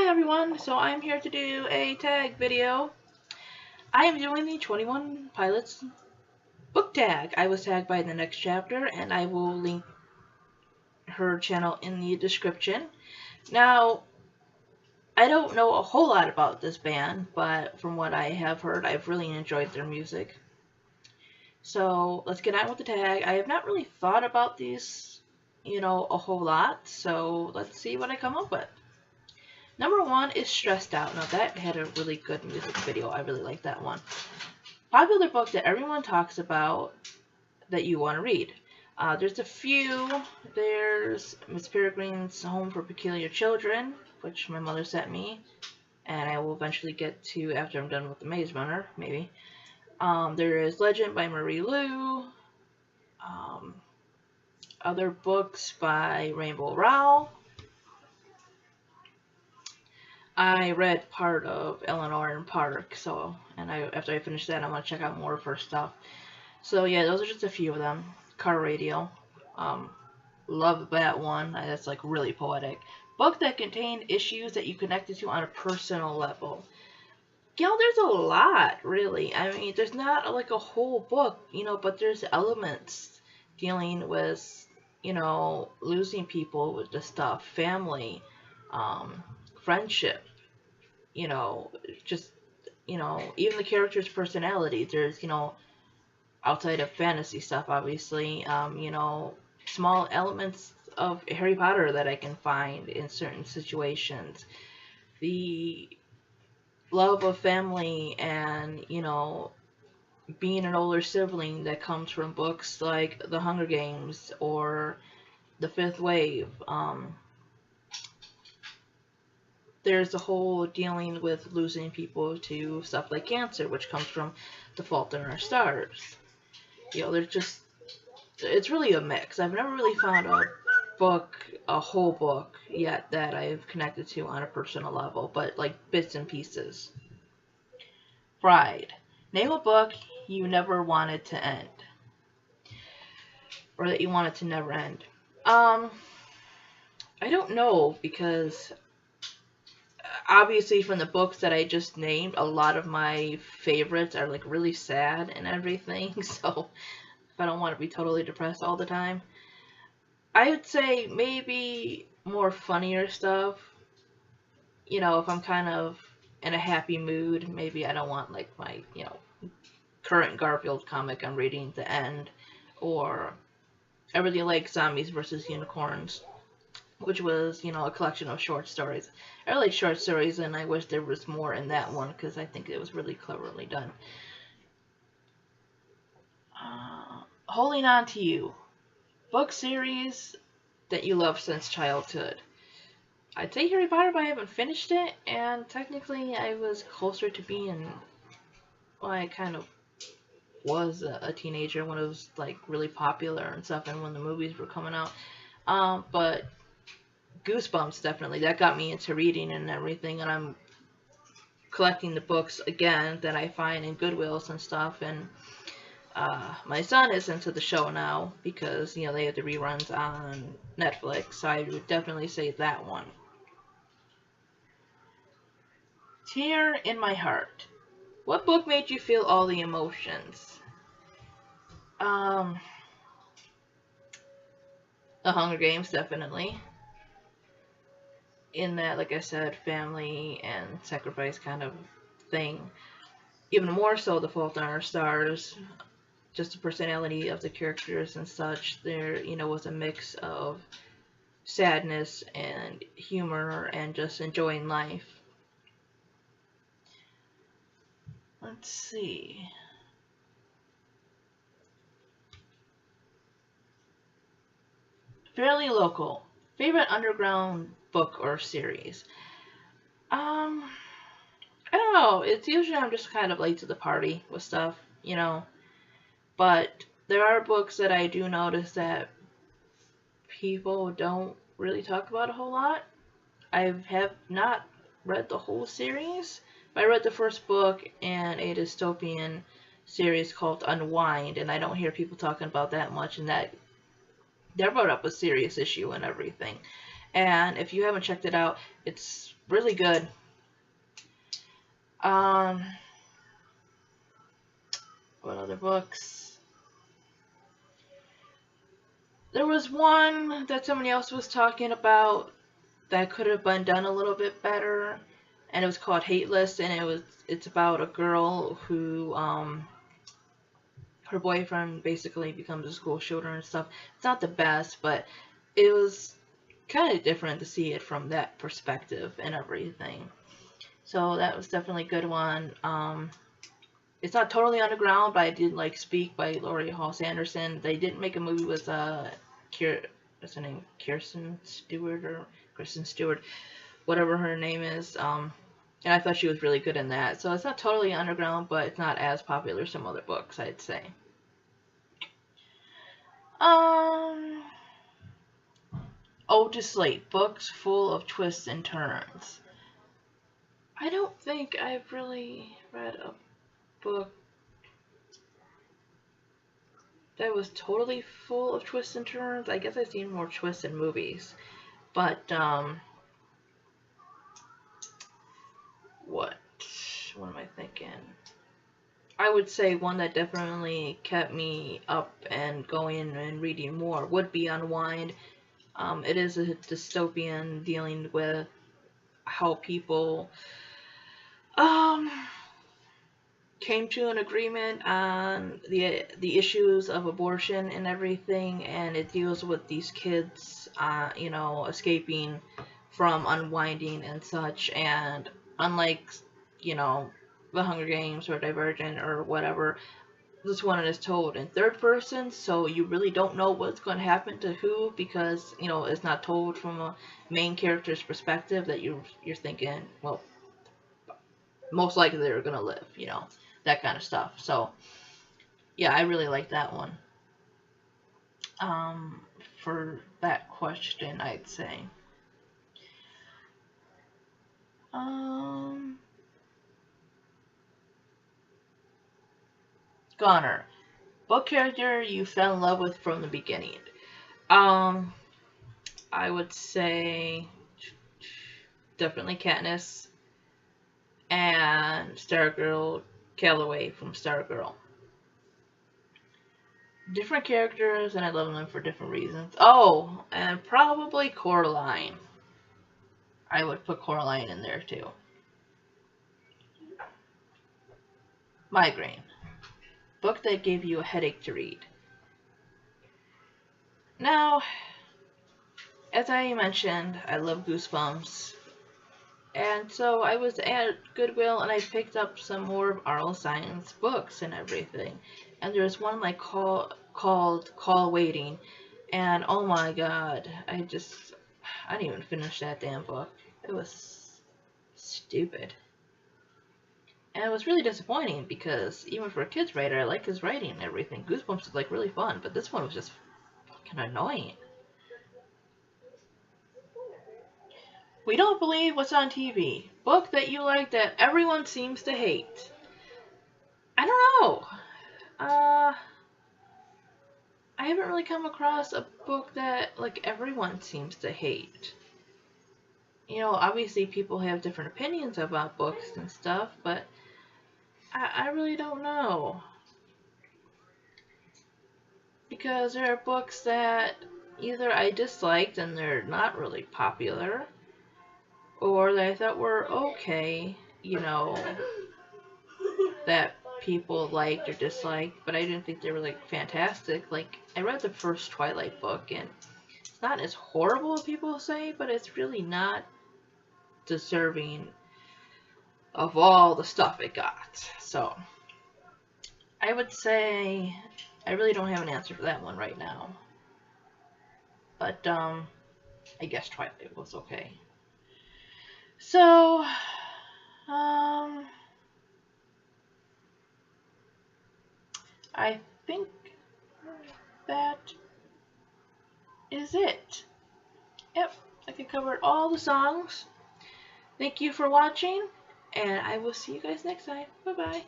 Hi everyone, so I'm here to do a tag video. I am doing the 21 Pilots book tag. I was tagged by the next chapter and I will link her channel in the description. Now, I don't know a whole lot about this band, but from what I have heard, I've really enjoyed their music. So let's get on with the tag. I have not really thought about these, a whole lot, so let's see what I come up with. Number 1 is Stressed Out. Now that had a really good music video. I really like that one. Popular book that everyone talks about that you want to read. There's a few. There's Miss Peregrine's Home for Peculiar Children, which my mother sent me, and I will eventually get to after I'm done with The Maze Runner, maybe. There is Legend by Marie Lu. Other books by Rainbow Rowell. I read part of Eleanor and Park, after I finish that, I want to check out more of her stuff. So yeah, those are just a few of them. Car Radio, love that one. That's like really poetic. Book that contained issues that you connected to on a personal level. There's a lot, really. I mean, there's not like a whole book, but there's elements dealing with, losing people with the stuff, family, friendship, just, even the character's personality. There's, outside of fantasy stuff, obviously, small elements of Harry Potter that I can find in certain situations. The love of family and, being an older sibling that comes from books like The Hunger Games or The Fifth Wave. There's a whole dealing with losing people to stuff like cancer, which comes from The Fault in Our Stars. It's really a mix. I've never really found a whole book yet that I've connected to on a personal level, but like bits and pieces. Pride. Name a book you never wanted to end, or that you wanted to never end. I don't know, because obviously from the books that I just named, a lot of my favorites are like really sad and everything, so if I don't want to be totally depressed all the time, I would say maybe more funnier stuff. If I'm kind of in a happy mood, maybe I don't want like my, current Garfield comic I'm reading to end, or I really like Zombies vs. Unicorns, which was, a collection of short stories. I like short stories, and I wish there was more in that one, because I think it was really cleverly done. Holding On to You. Book series that you love since childhood. I'd say Harry Potter, but I haven't finished it, and technically I was closer to being, well, I kind of was a teenager when it was like really popular and stuff, and when the movies were coming out. But Goosebumps, definitely, that got me into reading and everything, and I'm collecting the books again that I find in Goodwills and stuff, and my son is into the show now because, they have the reruns on Netflix, so I would definitely say that one. Tear in My Heart. What book made you feel all the emotions? The Hunger Games, definitely. In that, like I said, family and sacrifice kind of thing. Even more so, The Fault in Our Stars. Just the personality of the characters and such. There, was a mix of sadness and humor and just enjoying life. Let's see. Fairly local. Favorite underground book or series? I don't know. It's usually I'm just kind of late to the party with stuff, But there are books that I do notice that people don't really talk about a whole lot. I have not read the whole series, but I read the first book in a dystopian series called Unwind, and I don't hear people talking about that much, and that brought up a serious issue and everything. And if you haven't checked it out, it's really good. What other books? There was one that somebody else was talking about that could have been done a little bit better, and it was called Hateless, and it's about a girl who her boyfriend basically becomes a school shooter and stuff. It's not the best, but it was kind of different to see it from that perspective and everything. So that was definitely a good one. It's not totally underground, but I did like Speak by Laurie Halse Anderson. They didn't make a movie with what's her name? Kristen Stewart, whatever her name is. And I thought she was really good in that. So it's not totally underground, but it's not as popular as some other books, I'd say. Ode to Slate, books full of twists and turns. I don't think I've really read a book that was totally full of twists and turns. I guess I've seen more twists in movies. But, what am I thinking? I would say one that definitely kept me up and going and reading more would be Unwind. It is a dystopian dealing with how people came to an agreement on the issues of abortion and everything, and it deals with these kids, escaping from unwinding and such. And unlike, The Hunger Games or Divergent or whatever, this one is told in third person, so you really don't know what's going to happen to who, because it's not told from a main character's perspective that you're thinking, well, most likely they're going to live, that kind of stuff. So yeah, I really like that one. For that question, I'd say. Goner, book character you fell in love with from the beginning. I would say definitely Katniss and Stargirl Calloway from Stargirl. Different characters, and I love them for different reasons. Oh, and probably Coraline. I would put Coraline in there too. Migraine. Book that gave you a headache to read. Now, as I mentioned, I love Goosebumps. And so I was at Goodwill and I picked up some more of R.L. Stine's books and everything. And there's one like called Call Waiting. And oh my god, I didn't even finish that damn book. It was stupid. And it was really disappointing because even for a kid's writer, I like his writing and everything. Goosebumps is like really fun, but this one was just fucking annoying. We Don't Believe What's on TV. Book that you like that everyone seems to hate. I don't know. I haven't really come across a book that like everyone seems to hate. Obviously people have different opinions about books and stuff, but I really don't know. Because there are books that either I disliked and they're not really popular, or that I thought were okay, that people liked or disliked, but I didn't think they were like fantastic. Like, I read the first Twilight book, and it's not as horrible as people say, but it's really not deserving of all the stuff it got. So, I would say I really don't have an answer for that one right now. But, I guess Twilight was okay. So, I think that is it. Yep, I think I covered all the songs. Thank you for watching, and I will see you guys next time. Bye-bye.